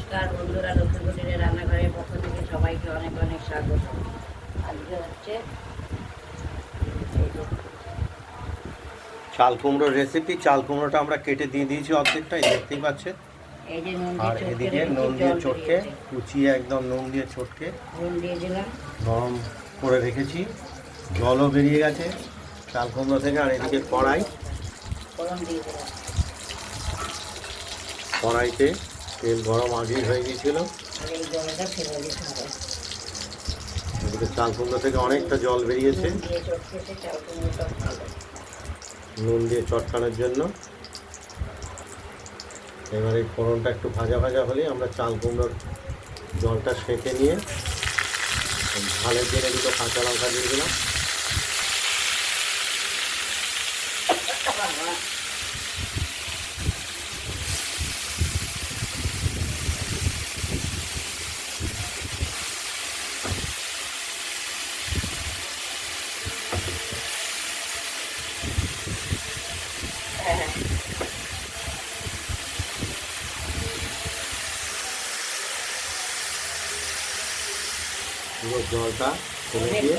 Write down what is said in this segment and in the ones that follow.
নমস্কার বন্ধুরা, লক্ষ্মী কুটিরের রান্নাঘরের পক্ষ থেকে সবাইকে অনেক অনেক স্বাগত। আজকে হচ্ছে চাল কুমড়োর রেসিপি। চাল কুমড়োটা আমরা কেটে দিয়ে দিয়েছি অর্ধেকটাই, দেখতেই পাচ্ছেন। এই যে আর এদিকে নুন দিয়ে চটকে কুচিয়ে একদম নুন দিয়ে চটকে নুন দিয়ে দিলাম, গরম করে রেখেছি। জলও বেরিয়ে গেছে চাল কুমড়ো থেকে। আর এদিকে ফোড়ন দিয়ে দিলাম। কড়াইতে তেল গরম আগেই হয়ে গিয়েছিল। আর এই জলটা ফেলে দিতে হবে। এদিকে চাল কুমড়ো থেকে অনেকটা জল বেরিয়েছে নুন দিয়ে চটকেছে চাল কুমড়োটা ভালো। নুন দিয়ে চটকানোর জন্য। এবার এই ফোড়নটা একটু ভাজা ভাজা হলে আমরা চাল কুমড়োর জলটা সেঁকে নিয়ে ঝালের জন্য দুটো কাঁচা লঙ্কা দিয়ে দিলাম। পুরো জলটা ফেলে দিয়ে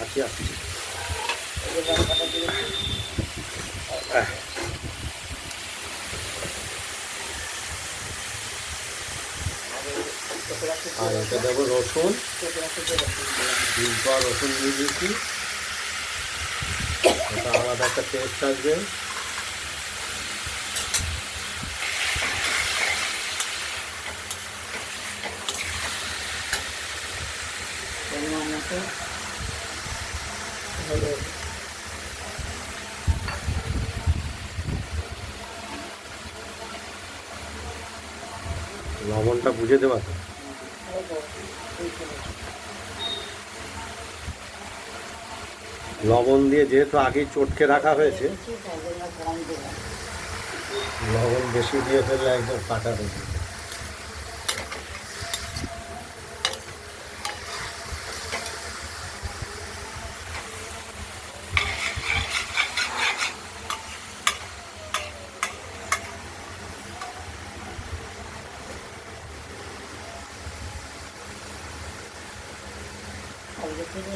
আসি আসছি। আর এটা দেবো রসুন, রসুন দিয়ে দিয়েছি। এটা আলাদা একটা টেস্ট আসবে। লবণটা বুঝে দেওয়া তো। লবণ দিয়ে যেহেতু আগে চটকে রাখা হয়েছে, লবণ বেশি দিয়ে ফেললে একদম কাটা হয়ে যাবে।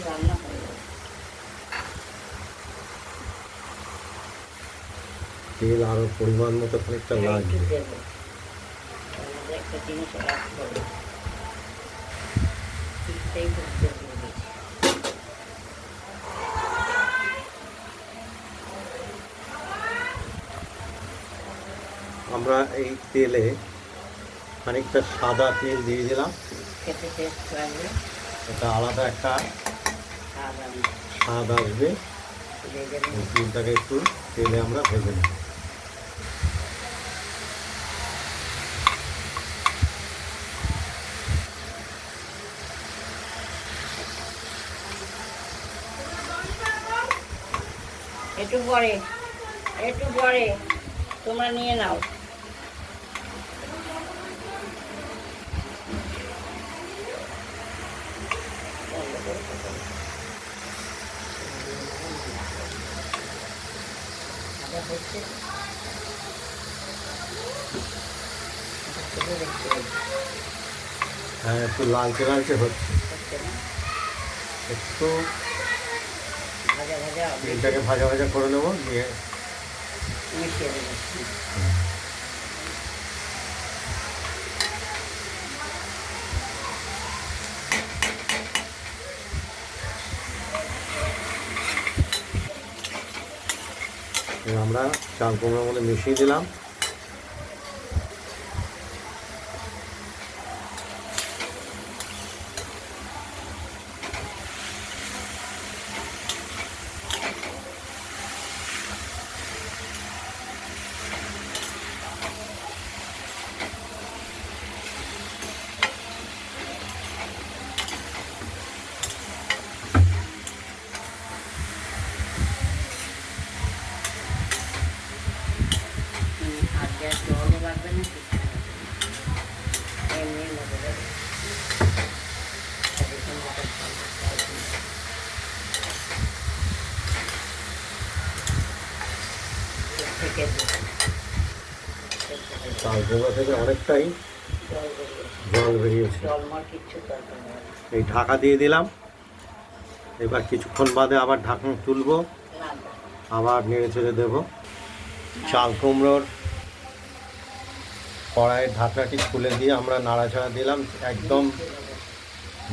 রান্না হয়ে যাবে। তেল আরো পরিমাণ মতো খানিকটা লাগবে। একটা জিনিস রাখতে হবে, আমরা এই তেলে খানিকটা সাদা তেল দিয়ে দিলাম। খেতে টেস্ট লাগবে, এটা আলাদা একটা স্বাদ আসবে। তেলটাকে একটু তেলে আমরা ভেজে নেব। একটু পরে তোমরা নিয়ে নাও। হ্যাঁ, একটু লালচে লালচে হচ্ছে। একটু তেলটাকে ভাজা ভাজা করে নেবো, দিয়ে মিশিয়ে দেবো। আমরা চাল কুমড়োর মধ্যে মিশিয়ে দিলাম। সেদ্ধ চাল কুমড়ো থেকে অনেকটাই জল বেরিয়েছে, জল বেরিয়েছে। জলমর কিচ্ছু দরকার হবে না। এই ঢাকা দিয়ে দিলাম, এবার কিছুক্ষণ বাদে আবার ঢাকনা তুলবো, না, আবার নেড়ে চেড়ে দেবো। চাল কুমড়োর কড়াইয়ের ঢাকনাটি খুলে দিয়ে আমরা নাড়াচাড়া দিলাম, একদম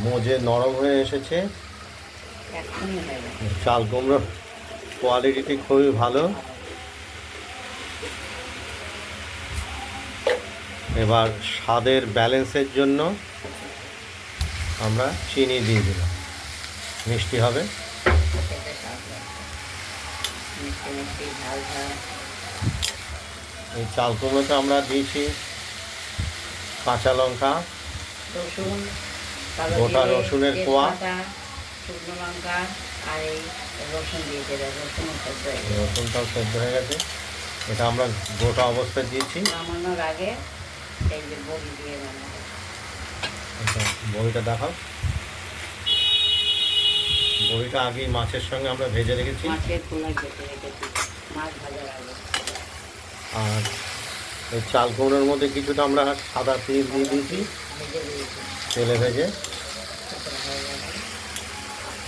মজে নরম হয়ে এসেছে। এখনই হয়ে যাবে। চাল কুমড়োর কোয়ালিটিটি খুবই ভালো। এবার স্বাদের ব্যালেন্সের জন্য আমরা চিনি দিয়ে দিলাম, মিষ্টি হবে। খেতে স্বাদ লাগে। মিষ্টি মিষ্টি ঝাল ঝাল। এই চাল কুমড়োতে আমরা দিয়েছি কাঁচা লঙ্কা, রসুন, কালো গোটা জিরে, রসুনের কোয়া, তেজপাতা, শুকনো লঙ্কা আর এই রসুন দিয়ে দেবে। রসুন সেদ্ধ হয়ে গেছে। রসুনটাও সেদ্ধ হয়ে গেছে। এটা আমরা গোটা অবস্থায় দিয়েছি। নামানোর আগে এই যে বড়ি দিয়ে নামাবো। আচ্ছা, বড়িটা দেখাও। বড়িটা আগেই মাছের সঙ্গে আমরা ভেজে রেখেছি। মাছের খোলা কেটে রেখেছি মাছ ভাজার আগে। আর এই চাল কুমড়োর মধ্যে কিছুটা আমরা সাদা তিল দিয়ে দিয়েছি, ভেজে দিয়েছি। তেলে ভেজে, তারপরে হয়ে যাবে।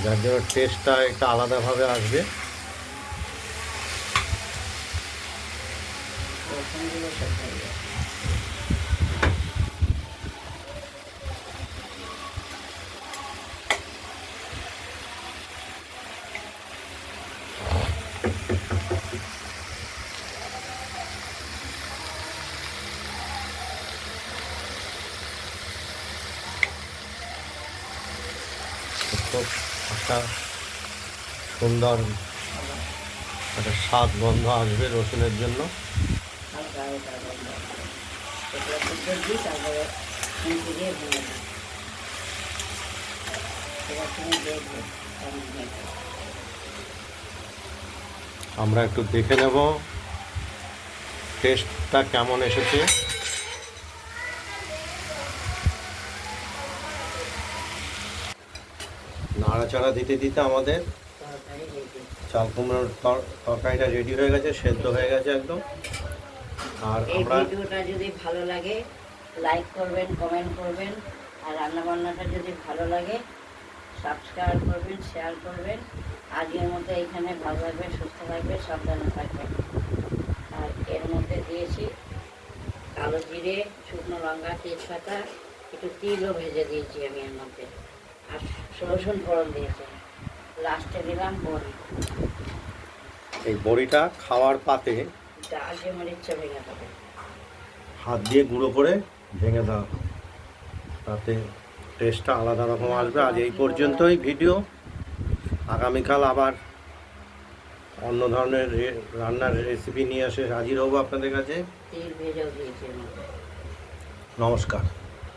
যার জন্য টেস্টটা একটা আলাদাভাবে আসবে। রসুনগুলো সেদ্ধ হয়ে গেছে। খুব একটা সুন্দর একটা স্বাদ গন্ধ আসবে রসুনের জন্য। হালকা হালকা গন্ধ। এগুলো সেদ্ধ দিই, তারপরে মিষ্টি দিয়ে ভেঙে দিই। এবার তুমি দেখবে কেমন হয়েছে। আমরা একটু দেখে নেব টেস্টটা কেমন এসেছে। নাড়াচাড়া দিতে দিতে আমাদের তরকারি রেডি। চাল কুমড়োর তরকারিটা রেডি হয়ে গেছে, সেদ্ধ হয়ে গেছে একদম। আর এই আমরা ভিডিওটা যদি ভালো লাগে লাইক করবেন, কমেন্ট করবেন। আর রান্নাবান্নাটা যদি ভালো লাগে সাবস্ক্রাইব করবেন, শেয়ার করবেন। আজকের মধ্যে এইখানে ভালো লাগবে, সুস্থ থাকবে, সাবধানে থাকবেন। আর এর মধ্যে দিয়েছি কালো জিরে, শুকনো লঙ্কা, তেজপাতা, একটু তিলও ভেজে দিয়েছি আমি এর মধ্যে। আর রসুন ফোড়ন দিয়েছি। লাস্টে দিলাম বড়ি। এই বড়িটা খাওয়ার পাতে ডাল যে মরিচা ভেঙে দেবে। হাত দিয়ে গুঁড়ো করে ভেঙে দাও, তাতে টেস্টটা আলাদা রকম আসবে। আজ এই পর্যন্তই ভিডিও। আগামীকাল আবার অন্য ধরনের রান্নার রেসিপি নিয়ে এসে হাজির হব আপনাদের কাছে। তিল ভেজেও দিয়েছি এর মধ্যে। নমস্কার।